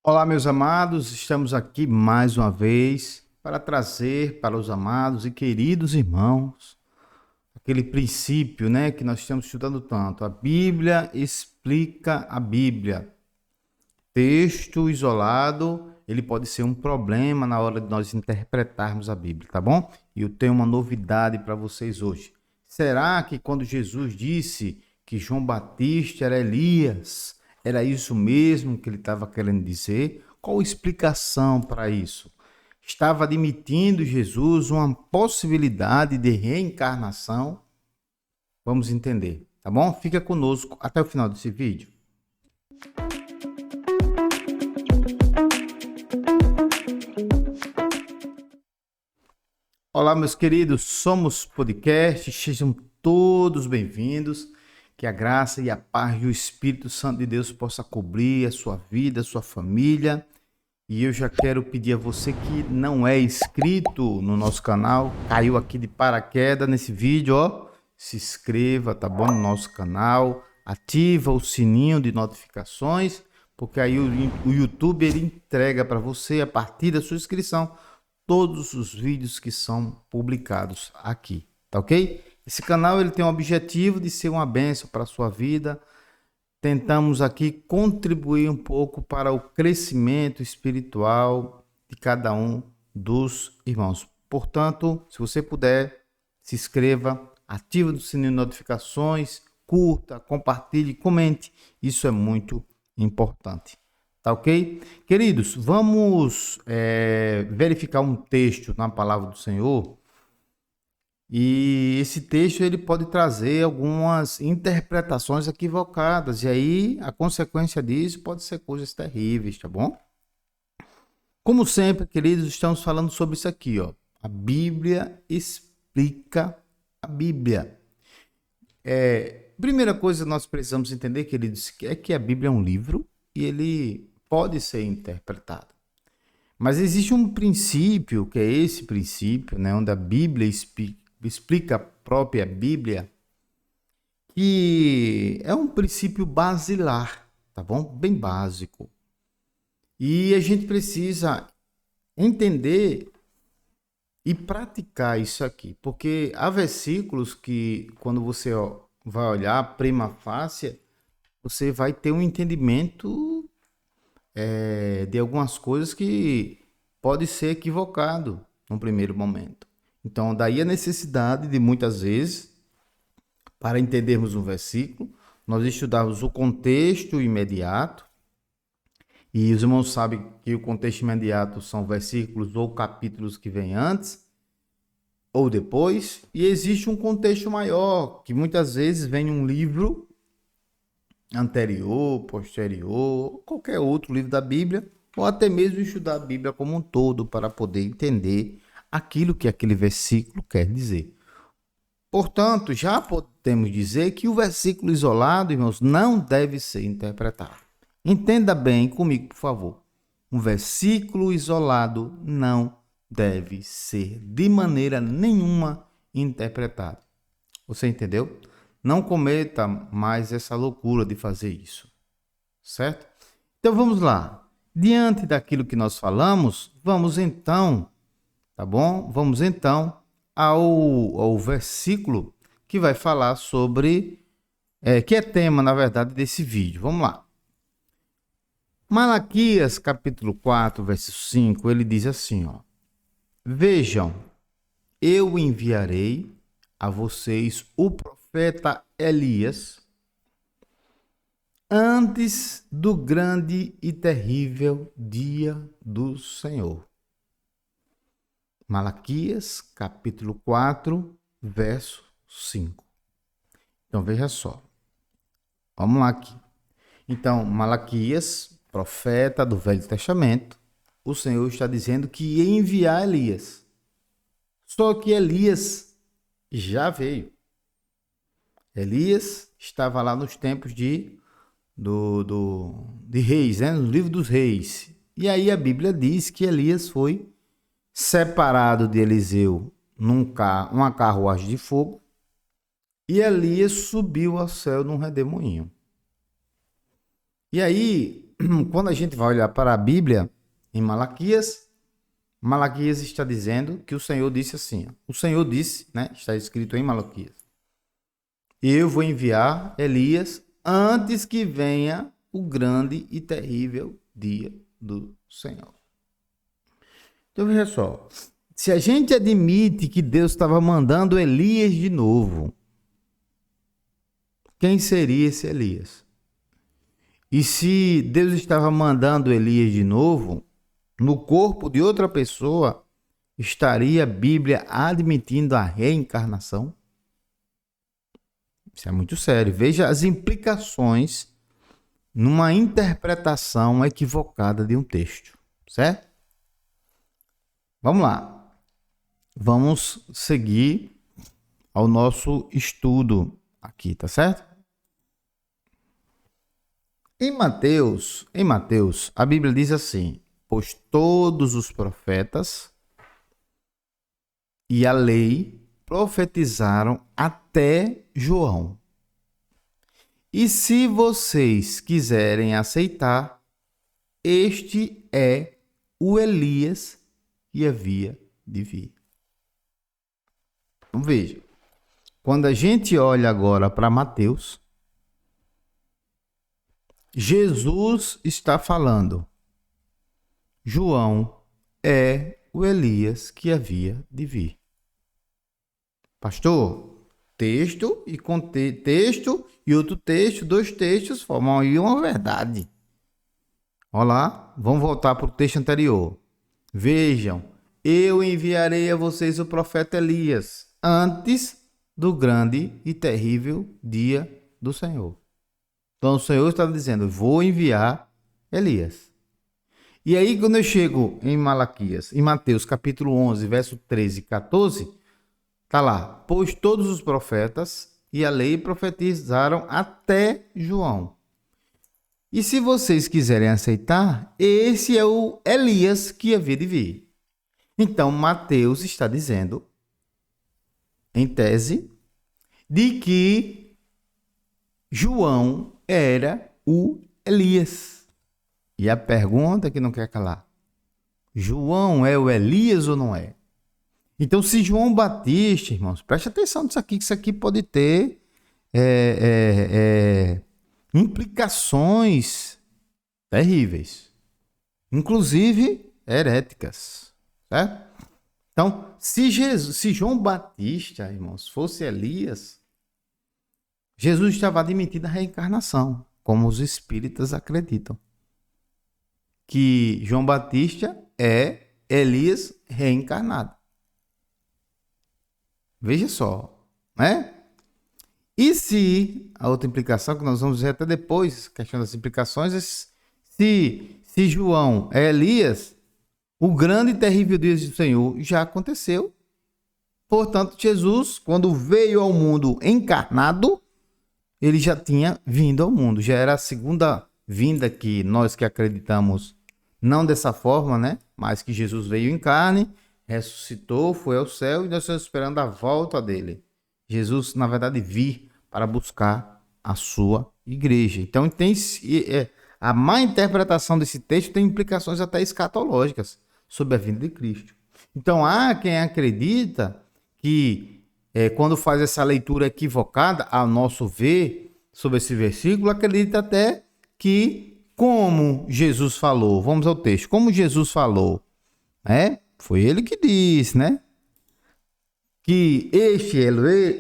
Olá, meus amados, estamos aqui mais uma vez para trazer para os amados e queridos irmãos aquele princípio, né, que nós estamos estudando tanto. A Bíblia explica a Bíblia. Texto isolado, ele pode ser um problema na hora de nós interpretarmos a Bíblia, tá bom? E eu tenho uma novidade para vocês hoje. Será que quando Jesus disse que João Batista era Elias, era isso mesmo que ele estava querendo dizer? Qual a explicação para isso? Estava admitindo Jesus uma possibilidade de reencarnação? Vamos entender, tá bom? Fica conosco até o final desse vídeo. Olá, meus queridos, somos podcast, sejam todos bem-vindos. Que a graça e a paz do Espírito Santo de Deus possa cobrir a sua vida, a sua família. E eu já quero pedir a você que não é inscrito no nosso canal, caiu aqui de paraquedas nesse vídeo, ó, se inscreva, tá bom? No nosso canal, ativa o sininho de notificações, porque aí o YouTube ele entrega para você a partir da sua inscrição todos os vídeos que são publicados aqui, tá ok? Esse canal ele tem o objetivo de ser uma bênção para a sua vida. Tentamos aqui contribuir um pouco para o crescimento espiritual de cada um dos irmãos. Portanto, se você puder, se inscreva, ative o sininho de notificações, curta, compartilhe, comente. Isso é muito importante. Tá ok? Queridos, vamos verificar um texto na palavra do Senhor. E esse texto ele pode trazer algumas interpretações equivocadas. E aí a consequência disso pode ser coisas terríveis, tá bom? Como sempre, queridos, estamos falando sobre isso aqui, ó. A Bíblia explica a Bíblia. Primeira coisa que nós precisamos entender, queridos, é que a Bíblia é um livro e ele pode ser interpretado. Mas existe um princípio, que é esse princípio, né, onde a Bíblia explica a própria Bíblia, que é um princípio basilar, tá bom? Bem básico. E a gente precisa entender e praticar isso aqui, porque há versículos que, quando você vai olhar prima facie, você vai ter um entendimento de algumas coisas que pode ser equivocado no primeiro momento. Então, daí a necessidade de muitas vezes, para entendermos um versículo, nós estudarmos o contexto imediato. E os irmãos sabem que o contexto imediato são versículos ou capítulos que vêm antes ou depois. E existe um contexto maior, que muitas vezes vem um livro anterior, posterior, qualquer outro livro da Bíblia, ou até mesmo estudar a Bíblia como um todo para poder entender aquilo que aquele versículo quer dizer. Portanto, já podemos dizer que o versículo isolado, irmãos, não deve ser interpretado. Entenda bem comigo, por favor. Um versículo isolado não deve ser de maneira nenhuma interpretado. Você entendeu? Não cometa mais essa loucura de fazer isso, certo? Então vamos lá. Diante daquilo que nós falamos, vamos então, tá bom? Vamos então ao versículo que vai falar sobre, que é tema, na verdade, desse vídeo. Vamos lá. Malaquias, capítulo 4, verso 5, ele diz assim, ó: Vejam, eu enviarei a vocês o profeta Elias antes do grande e terrível dia do Senhor. Malaquias, capítulo 4, verso 5. Então veja só. Vamos lá aqui. Então, Malaquias, profeta do Velho Testamento, o Senhor está dizendo que ia enviar Elias. Só que Elias já veio. Elias estava lá nos tempos de reis, né? No livro dos reis. E aí a Bíblia diz que Elias foi separado de Eliseu uma carruagem de fogo, e Elias subiu ao céu num redemoinho. E aí quando a gente vai olhar para a Bíblia, em Malaquias, Malaquias está dizendo que o Senhor disse assim, ó, o Senhor disse, né, está escrito em Malaquias, eu vou enviar Elias antes que venha o grande e terrível dia do Senhor. Então veja só, se a gente admite que Deus estava mandando Elias de novo, quem seria esse Elias? E se Deus estava mandando Elias de novo, no corpo de outra pessoa, estaria a Bíblia admitindo a reencarnação? Isso é muito sério. Veja as implicações numa interpretação equivocada de um texto, certo? Vamos lá. Vamos seguir ao nosso estudo aqui, tá certo? Em Mateus, a Bíblia diz assim: pois todos os profetas e a lei profetizaram até João. E se vocês quiserem aceitar, este é o Elias que havia de vir. Então veja, quando a gente olha agora para Mateus, Jesus está falando, João é o Elias que havia de vir. Pastor, texto e contexto e outro texto, dois textos formam aí uma verdade. Olha lá, vamos voltar para o texto anterior. Vejam, eu enviarei a vocês o profeta Elias antes do grande e terrível dia do Senhor. Então o Senhor está dizendo, vou enviar Elias. E aí quando eu chego em Malaquias, em Mateus capítulo 11, verso 13 e 14, está lá, pois todos os profetas e a lei profetizaram até João. E se vocês quiserem aceitar, esse é o Elias que havia de vir. Então Mateus está dizendo, em tese, de que João era o Elias. E a pergunta que não quer calar, João é o Elias ou não é? Então, se João Batista, irmãos, preste atenção nisso aqui, que isso aqui pode ter implicações terríveis, inclusive heréticas, certo? Então, se João Batista, irmãos, fosse Elias, Jesus estava admitindo a reencarnação, como os espíritas acreditam, que João Batista é Elias reencarnado. Veja só, né? E se, a outra implicação que nós vamos ver até depois, questão das implicações, se João é Elias, o grande e terrível dia do Senhor já aconteceu. Portanto, Jesus, quando veio ao mundo encarnado, ele já tinha vindo ao mundo. Já era a segunda vinda que nós que acreditamos, não dessa forma, né? Mas que Jesus veio em carne, ressuscitou, foi ao céu e nós estamos esperando a volta dele. Jesus, na verdade, vir para buscar a sua igreja. Então, a má interpretação desse texto tem implicações até escatológicas sobre a vinda de Cristo. Então, há quem acredita que, quando faz essa leitura equivocada, a nosso ver, sobre esse versículo, acredita até que, como Jesus falou, vamos ao texto, como Jesus falou, né? Foi ele que disse, né? Que este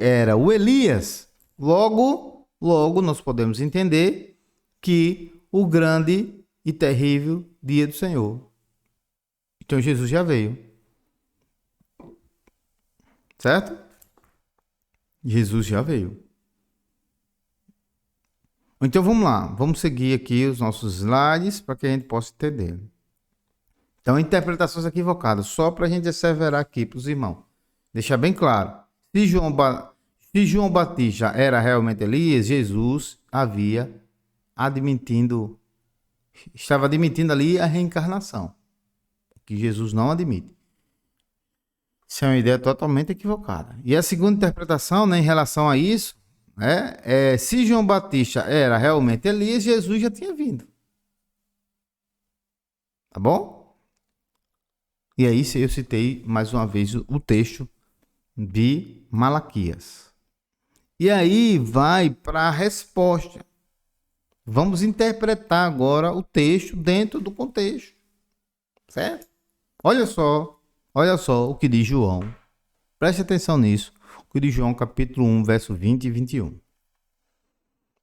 era o Elias. Logo nós podemos entender que o grande e terrível dia do Senhor. Então Jesus já veio. Certo? Jesus já veio. Então vamos lá. Vamos seguir aqui os nossos slides para que a gente possa entender. Então, interpretações equivocadas, só para a gente asseverar aqui para os irmãos. Deixar bem claro. Se João Batista era realmente Elias, Jesus estava admitindo ali a reencarnação. Que Jesus não admite. Isso é uma ideia totalmente equivocada. E a segunda interpretação, né, em relação a isso, se João Batista era realmente Elias, Jesus já tinha vindo. Tá bom? E aí eu citei mais uma vez o texto de Malaquias. E aí vai para a resposta. Vamos interpretar agora o texto dentro do contexto. Certo? Olha só o que diz João. Preste atenção nisso. O que diz João, capítulo 1, verso 20 e 21.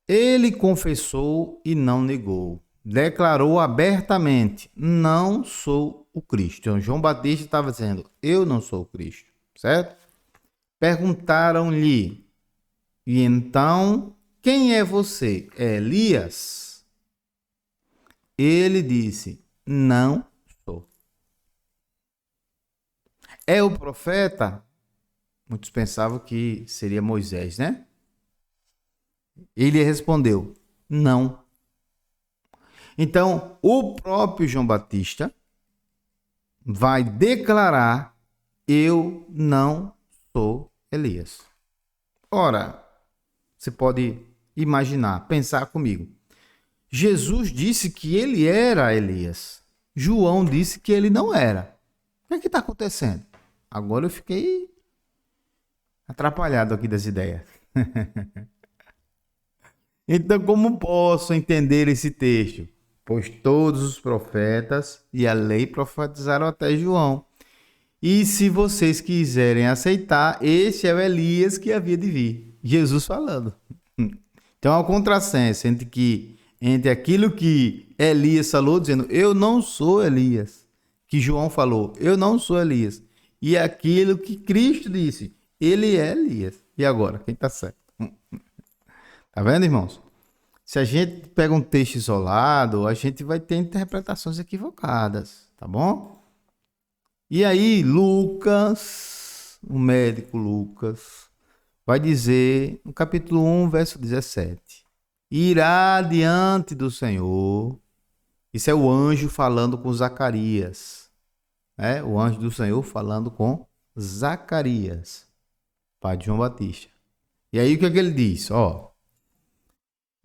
Ele confessou e não negou. Declarou abertamente: não sou o Cristo. Então, João Batista estava dizendo: eu não sou o Cristo. Certo? Perguntaram-lhe: e então, quem é você? É Elias? Ele disse: não sou. É o profeta? Muitos pensavam que seria Moisés, né? Ele respondeu: não. Então, o próprio João Batista vai declarar: eu não sou Elias. Ora, você pode imaginar, pensar comigo. Jesus disse que ele era Elias. João disse que ele não era. O que está acontecendo? Agora eu fiquei atrapalhado aqui das ideias. Então, como posso entender esse texto? Pois todos os profetas e a lei profetizaram até João. E se vocês quiserem aceitar, esse é o Elias que havia de vir. Jesus falando. Então, há um contrassenso entre aquilo que Elias falou, dizendo, eu não sou Elias. Que João falou, eu não sou Elias. E aquilo que Cristo disse, ele é Elias. E agora, quem está certo? Tá vendo, irmãos? Se a gente pega um texto isolado, a gente vai ter interpretações equivocadas, tá bom? E aí, Lucas, o médico Lucas, vai dizer no capítulo 1, verso 17: irá diante do Senhor. Isso é o anjo falando com Zacarias, né? O anjo do Senhor falando com Zacarias, pai de João Batista. E aí, o que é que ele diz?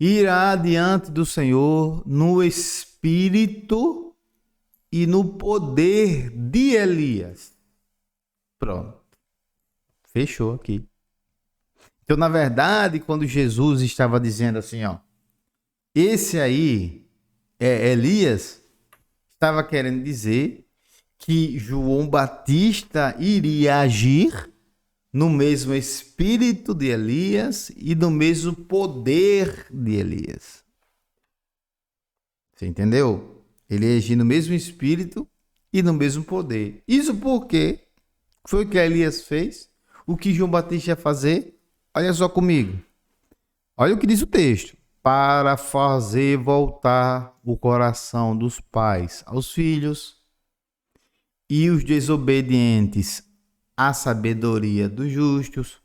Irá diante do Senhor no espírito e no poder de Elias. Pronto. Fechou aqui. Então, na verdade, quando Jesus estava dizendo assim, esse aí é Elias, estava querendo dizer que João Batista iria agir no mesmo espírito de Elias e no mesmo poder de Elias. Você entendeu? Ele ia agir no mesmo espírito e no mesmo poder. Isso porque foi o que Elias fez, o que João Batista ia fazer. Olha só comigo. Olha o que diz o texto. Para fazer voltar o coração dos pais aos filhos e os desobedientes à sabedoria dos justos,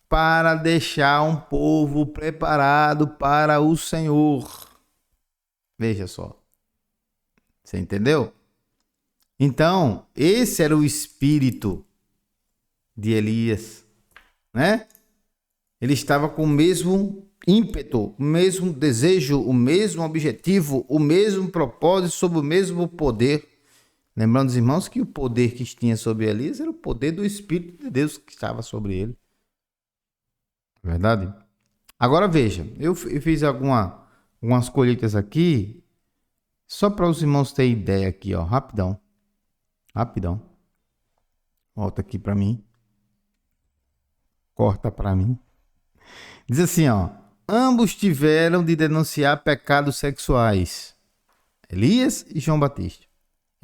para deixar um povo preparado para o Senhor. Veja só. Você entendeu? Então, esse era o espírito de Elias, né? Ele estava com o mesmo ímpeto, o mesmo desejo, o mesmo objetivo, o mesmo propósito, sob o mesmo poder. Lembrando os irmãos que o poder que tinha sobre Elias era o poder do Espírito de Deus que estava sobre ele. Verdade? Agora veja, eu fiz algumas colheitas aqui, só para os irmãos terem ideia aqui, rapidão. Volta aqui para mim. Corta para mim. Diz assim, ambos tiveram de denunciar pecados sexuais. Elias e João Batista.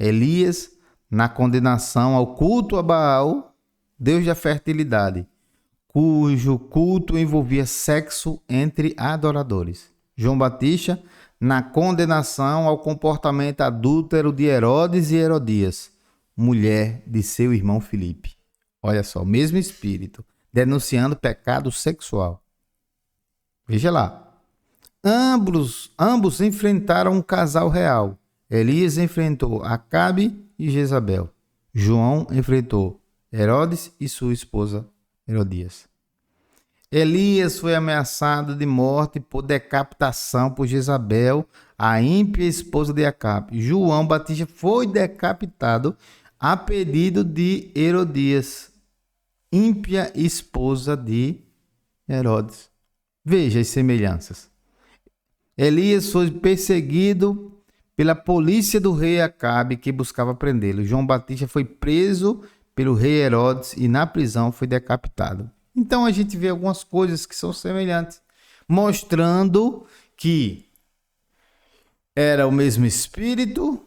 Elias, na condenação ao culto a Baal, deus da fertilidade, cujo culto envolvia sexo entre adoradores. João Batista, na condenação ao comportamento adúltero de Herodes e Herodias, mulher de seu irmão Filipe. Olha só, o mesmo espírito, denunciando pecado sexual. Veja lá. Ambos enfrentaram um casal real. Elias enfrentou Acabe e Jezabel. João enfrentou Herodes e sua esposa Herodias. Elias foi ameaçado de morte por decapitação por Jezabel, a ímpia esposa de Acabe. João Batista foi decapitado a pedido de Herodias, ímpia esposa de Herodes. Veja as semelhanças. Elias foi perseguido pela polícia do rei Acabe, que buscava prendê-lo. João Batista foi preso pelo rei Herodes e na prisão foi decapitado. Então a gente vê algumas coisas que são semelhantes, mostrando que era o mesmo espírito,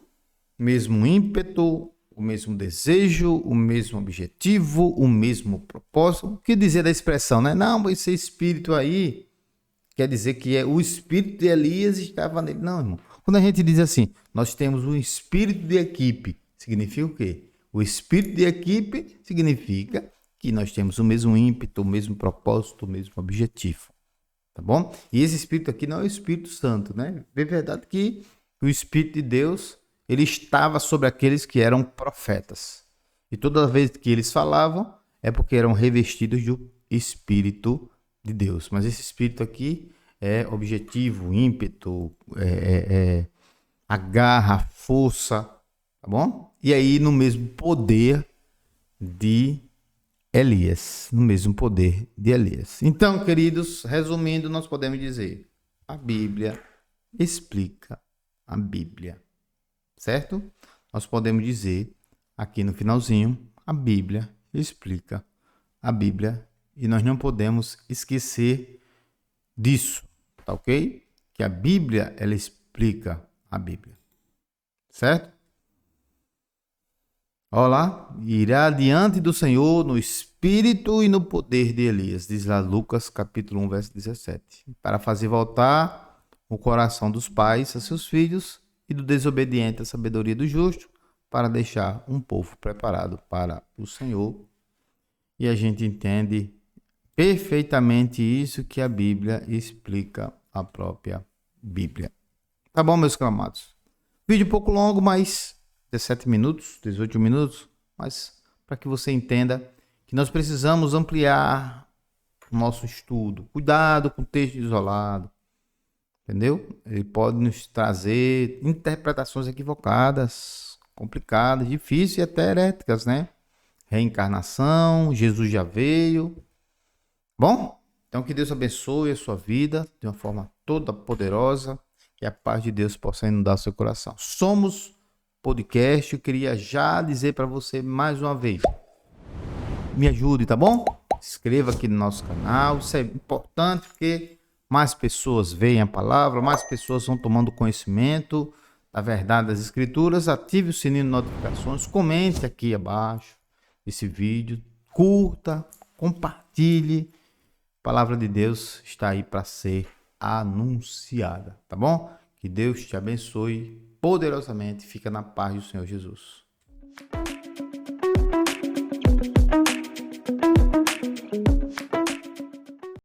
o mesmo ímpeto, o mesmo desejo, o mesmo objetivo, o mesmo propósito. O que dizer da expressão, né? Não, esse espírito aí quer dizer que o espírito de Elias estava nele. Não, irmão. Quando a gente diz assim, nós temos um espírito de equipe, significa o quê? O espírito de equipe significa que nós temos o mesmo ímpeto, o mesmo propósito, o mesmo objetivo. Tá bom? E esse espírito aqui não é o Espírito Santo, né? É verdade que o Espírito de Deus, ele estava sobre aqueles que eram profetas. E toda vez que eles falavam, é porque eram revestidos do Espírito de Deus. Mas esse Espírito aqui é objetivo, ímpeto, a garra, a força, tá bom? E aí no mesmo poder de Elias, no mesmo poder de Elias. Então, queridos, resumindo, nós podemos dizer: a Bíblia explica a Bíblia, certo? Nós podemos dizer aqui no finalzinho: a Bíblia explica a Bíblia e nós não podemos esquecer disso, tá ok? Que a Bíblia, ela explica a Bíblia, certo? Olá, irá diante do Senhor no espírito e no poder de Elias, diz lá Lucas capítulo 1, verso 17, para fazer voltar o coração dos pais a seus filhos e do desobediente a sabedoria do justo, para deixar um povo preparado para o Senhor. E a gente entende perfeitamente isso, que a Bíblia explica a própria Bíblia. Tá bom, meus clamados? Vídeo um pouco longo, mas 17 minutos, 18 minutos, mas para que você entenda que nós precisamos ampliar o nosso estudo. Cuidado com o texto isolado, entendeu? Ele pode nos trazer interpretações equivocadas, complicadas, difíceis e até heréticas, né? Reencarnação, Jesus já veio. Bom, então que Deus abençoe a sua vida de uma forma toda poderosa, que a paz de Deus possa inundar seu coração. Somos Podcast. Eu queria já dizer para você mais uma vez: me ajude, tá bom? Se inscreva aqui no nosso canal. Isso é importante porque mais pessoas veem a palavra, mais pessoas vão tomando conhecimento da verdade das Escrituras. Ative o sininho de notificações, comente aqui abaixo esse vídeo, curta, compartilhe. A palavra de Deus está aí para ser anunciada, tá bom? Que Deus te abençoe poderosamente. Fica na paz do Senhor Jesus.